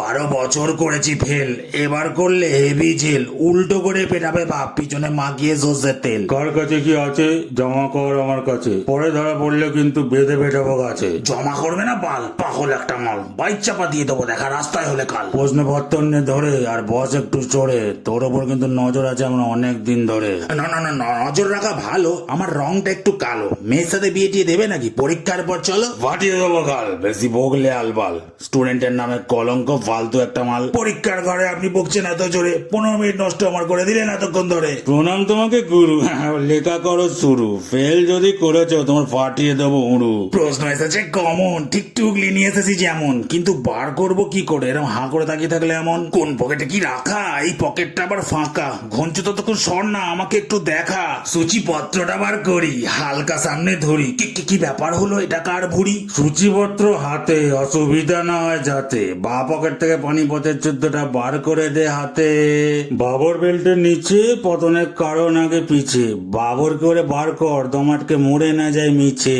12 বছর করেছি ফেল, এবার করলে হেভি জেল। উল্টো করে পেটাবে বাপ, পিছনে মাখিয়ে সর্ষের তেল। কার কাছে কি আছে জমা কর আমার কাছে, পরে ধরা পড়লে কিন্তু বেঁধে পেটাবো গাছে। জমা করবে না বাল, পাগল একটা মাল, বাইক চাপা দিয়ে দেবো, দেখা রাস্তায় হলে কাল। প্রশ্নপত্র নিয়ে ধরে আর বস একটু চড়ে, তোর ওপর কিন্তু নজর আছে আমরা অনেক দিন ধরে। না না না, নজর রাখা ভালো, আমার রংটা একটু কালো। মেয়ের সাথে বিয়ে টিয়ে দেবে নাকি? পরীক্ষার পর চলো। ফাটিয়ে দেবো গাল, বেশি বকলে আলবাল। স্টুডেন্টের নামে কলঙ্ক, ফালতু একটা মাল। পরীক্ষার ঘরে আপনি বকছেন এত জোরে, 15 মিনিট নষ্ট আমার করে দিলেন এতক্ষণ ধরে। প্রণাম তোমাকে গুরু, লেখা করো শুরু। ফেল যদি করেছো তোমার ফাটিয়ে দেবো উড়ু। প্রশ্ন এসেছে কমন, ঠিক টুকলি নিয়ে এসেছি যেমন, কিন্তু বার করব কি করে? এরকম হাঁ করে তাকিয়ে থাকলে এমন। কোন পকেটে কি রাখা? এই পকেটটা আবার ফাঁকা। ঘঞ্চু ততক্ষণ সর না, আমাকে একটু দেখা। সূচিপত্রটা বার করি, হালকা সামনে ধরি। কি কি কি ব্যাপার হলো? এটা কার ভুড়ি? সূচিপত্র হাতে, অসুবিধা না হয় যাতে। বা পকেট থেকে পানিপথের যুদ্ধটা বার করে দে হাতে। বাবর বেল্টের নিচে, পতনের কারণ আগে পিছে। বাবর করে বার কর, দমাটকে মরে না যায় মিছে।